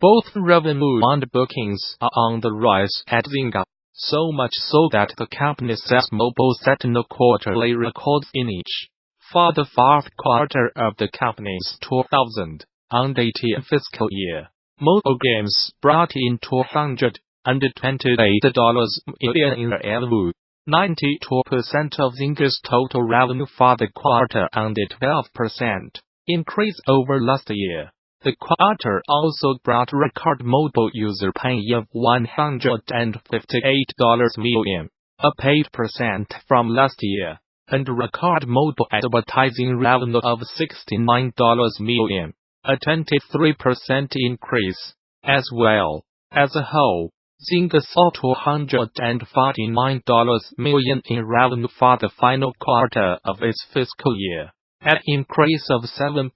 Both revenue and bookings are on the rise at Zynga, so much so that the company says mobile set new quarterly records in each. For the fourth quarter of the company's 2018 fiscal year, mobile games brought in $228 million in revenue. 92% of Zynga's total revenue for the quarter and a 12% increase over last year. The quarter also brought record mobile user paying of $158 million, up 8% from last year, and record mobile advertising revenue of $69 million, a 23% increase. As well. As a whole, Zynga saw $249 million in revenue for the final quarter of its fiscal year, an increase of 7%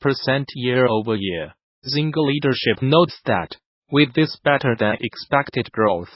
year-over-year. Zynga leadership notes that, with this better-than-expected growth,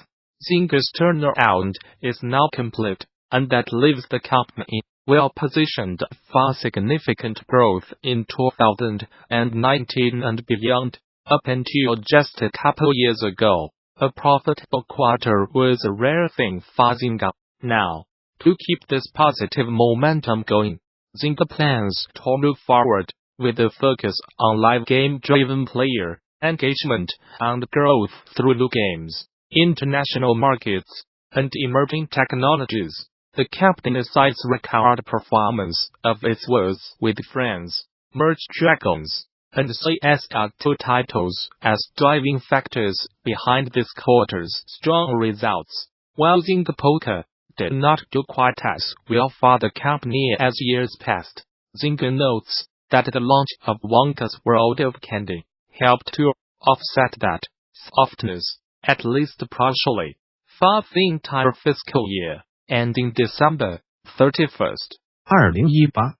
Zynga's turnaround is now complete, and that leaves the company well-positioned for significant growth in 2019 and beyond. Up until just a couple years ago, a profitable quarter was a rare thing for Zynga. Now, to keep this positive momentum going, Zynga plans to move forward with a focus on live game-driven player engagement and growth through new games, international markets, and emerging technologies. The company cites record performance of its Words with Friends, Merge Dragons, and CS2 titles as driving factors behind this quarter's strong results. While Zynga Poker did not do quite as well for the company as years past, Zynga notes that the launch of Wonka's World of Candy helped to offset that softness, at least partially. For the entire fiscal year, ending December 31st, 2018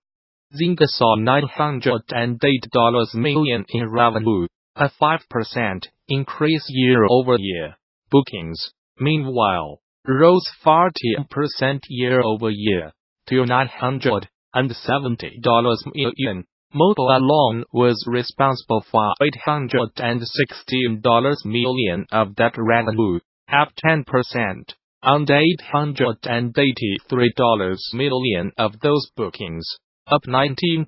Zynga saw $908 million in revenue, a 5% increase year-over-year. Bookings, meanwhile, rose 40% year-over-year to $970 million. Mobile alone was responsible for $816 million of that revenue, up 10%, and $883 million of those bookings, up 19%.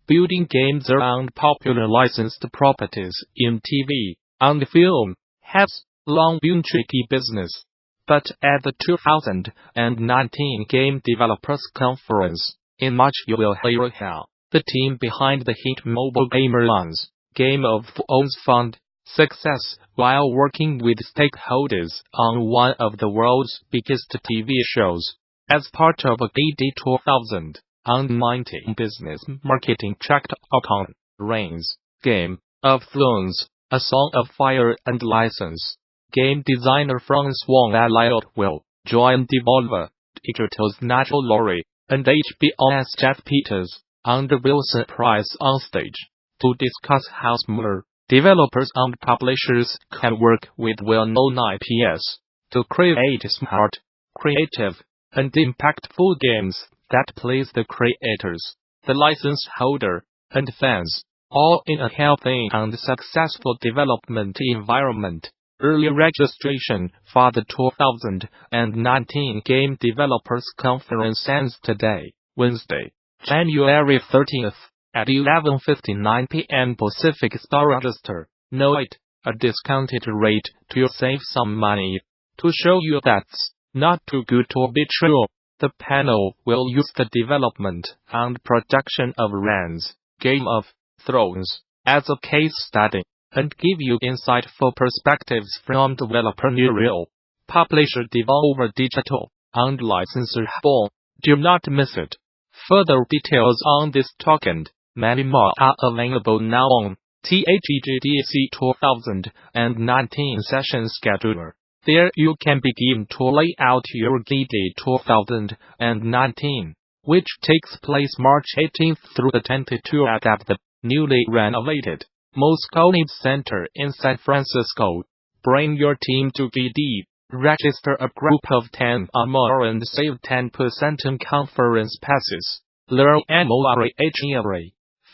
Building games around popular licensed properties in TV and film has long been tricky business. But at the 2019 Game Developers Conference in March, you will hear how the team behind the hit mobile gamer-on's Game of Thrones found success while working with stakeholders on one of the world's biggest TV shows. As part of a GD 2019 business marketing tract on Reigns, Game of Thrones, A Song of Fire and License, game designer Francois Elliott will join Devolver Digital's Nigel Lowry and HBO's Jeff Peters and Wilson Price on stage to discuss how smaller developers and publishers can work with well-known IPs to create smart, creative, and impactful games that please the creators, the license holder, and fans, all in a healthy and successful development environment. Early registration for the 2019 Game Developers Conference ends today, Wednesday, January 30th, at 11:59 p.m. Pacific. Register. Note, a discounted rate to save some money. To show you that's not too good to be true, the panel will use the development and production of Reigns, Game of Thrones, as a case study, and give you insightful perspectives from developer Nuriel, publisher Devolver Digital, and licensor Ball. Do not miss it. Further details on this talk and many more are available now on THEGDC 2019 session scheduler. There you can begin to lay out your GD 2019, which takes place March 18th through the 22nd at the newly renovated Moscone Center in San Francisco. Bring your team to GD, register a group of 10 or more and save 10% on conference passes. Learn more.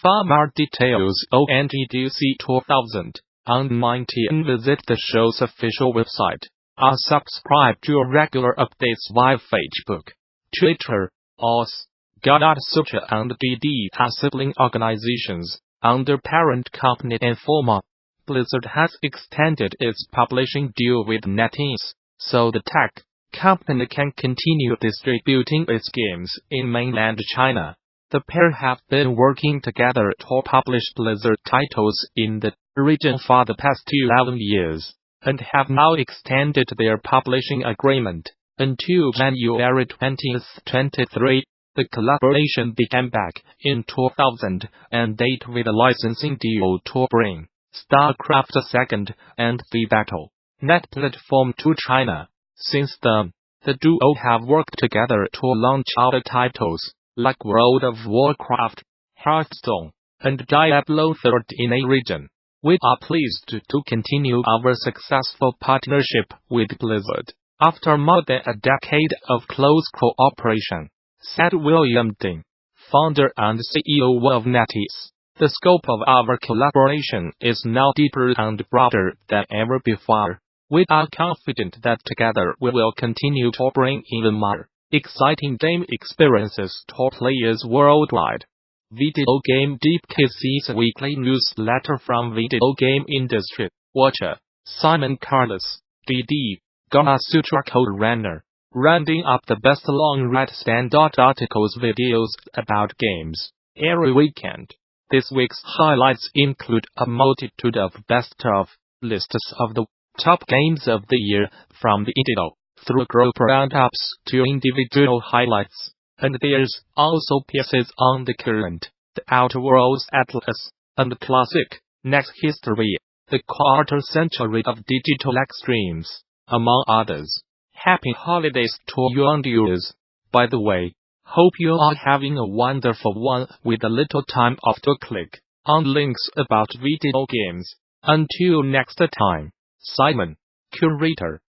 For more details on GDC 2019. On 19, visit the show's official website. Unsubscribe to regular updates via Facebook, Twitter, OS. Gamasutra and DD are sibling organizations under parent company Informa. Blizzard has extended its publishing deal with NetEase, so the tech company can continue distributing its games in mainland China. The pair have been working together to publish Blizzard titles in the region for the past 11 years, and have now extended their publishing agreement until January 2023. The collaboration began back in 2008 with a licensing deal to bring StarCraft II and the Battle.net platform to China. Since then, the duo have worked together to launch other titles like World of Warcraft, Hearthstone, and Diablo 3 in a region. We are pleased to continue our successful partnership with Blizzard after more than a decade of close cooperation, said William Ding, founder and CEO of NetEase. The scope of our collaboration is now deeper and broader than ever before. We are confident that together we will continue to bring even more exciting game experiences to players worldwide. Video Game Deepcase is a weekly newsletter from video game industry watcher Simon Carlos, DD, Gamasutra Code Runner, rounding up the best long-read standout articles videos about games every weekend. This week's highlights include a multitude of best-of lists of the top games of the year from the individual through group roundups to individual highlights, and there's also pieces on the current, the Outer Worlds Atlas, and the classic Next History, the quarter century of digital extremes, among others. Happy holidays to you and yours. By the way, hope you are having a wonderful one with a little time off to click on links about video games. Until next time, Simon, Curator.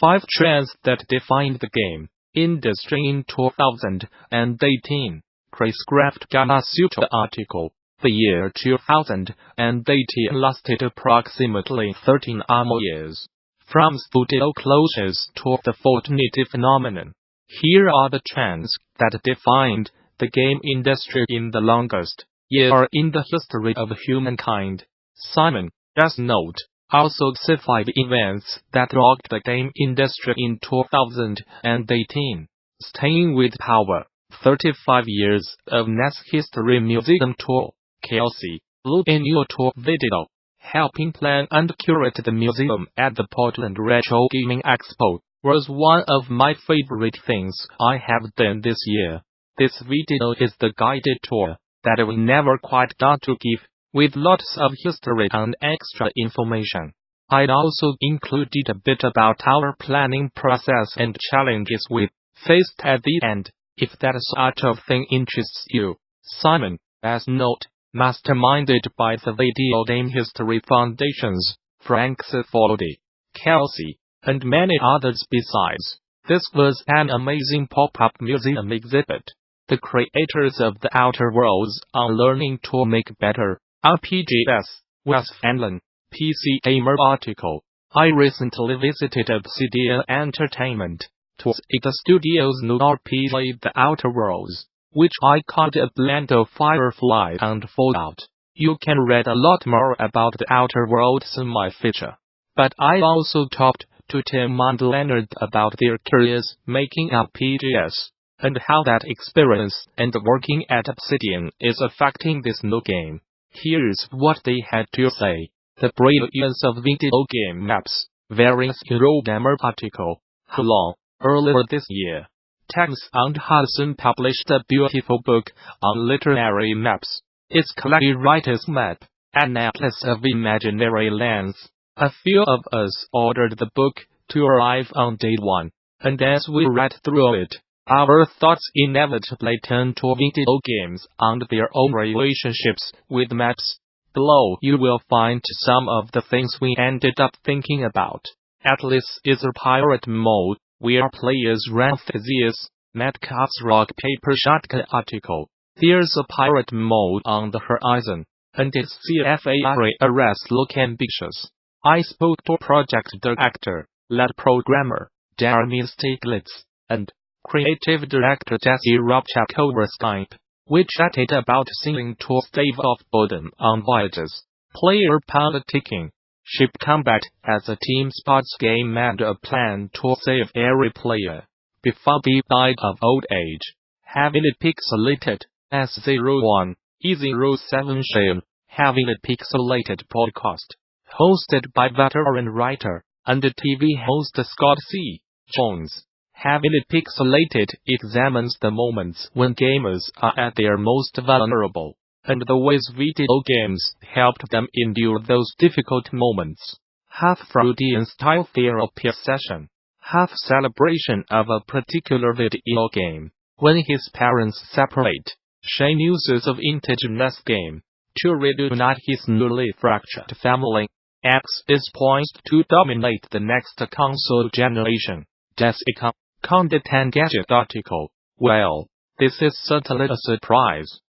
5 trends that defined the game industry in 2018. Chris Craft Gamasutra article. The year 2018 lasted approximately 13 or more years. From studio closures to the Fortnite phenomenon. Here are the trends that defined the game industry in the longest year in the history of humankind. Simon, as note, also specified events that rocked the game industry in 2018. Staying with power, 35 years of Next History Museum Tour. Kelsey, Lou annual tour video, helping plan and curate the museum at the Portland Retro Gaming Expo, was one of my favorite things I have done this year. This video is the guided tour that we never quite got to give, with lots of history and extra information. I'd also included a bit about our planning process and challenges we faced at the end, if that sort of thing interests you. Simon, as note, masterminded by the Video Game History Foundation's Frank Cifaldi, Kelsey, and many others besides. This was an amazing pop-up museum exhibit. The creators of the Outer Worlds are learning to make better RPGs. Wes Fenlon, PC Gamer article. I recently visited Obsidian Entertainment to see the studio's new RPG The Outer Worlds, which I called a blend of Firefly and Fallout. You can read a lot more about the Outer Worlds in my feature. But I also talked to Tim and Leonard about their careers making RPGs, and how that experience and working at Obsidian is affecting this new game. Here's what they had to say. The brilliance of video game maps. Various Eurogamer article. Hello. Earlier this year, Thames and Hudson published a beautiful book on literary maps. It's called Writer's Map, an atlas of imaginary lands. A few of us ordered the book to arrive on day 1, and as we read through it, our thoughts inevitably turned to video games and their own relationships with maps. Below you will find some of the things we ended up thinking about. Atlas is a pirate mode, where players run Theseus, Metcalf's rock paper shotgun article. There's a pirate mode on the horizon, and its CFARA arrests look ambitious. I spoke to project director, lead programmer, Jeremy Stiglitz, and creative director Jesse Robchak over Skype. We chatted about sailing to stave off boredom on voyages, player politicking, ship combat as a team sports game and a plan to save every player before they died of old age. Heavily pixelated, S01, E07 Shale, heavily pixelated podcast. Hosted by veteran writer and TV host Scott C. Jones. Heavily pixelated examines the moments when gamers are at their most vulnerable, and the ways video games helped them endure those difficult moments. Half Freudian-style therapy session, half celebration of a particular video game. When his parents separate, Shane uses a vintage NES game to reunite his newly fractured family. X is poised to dominate the next console generation. Jessica, Content and Gadget article. Well, this is certainly a surprise.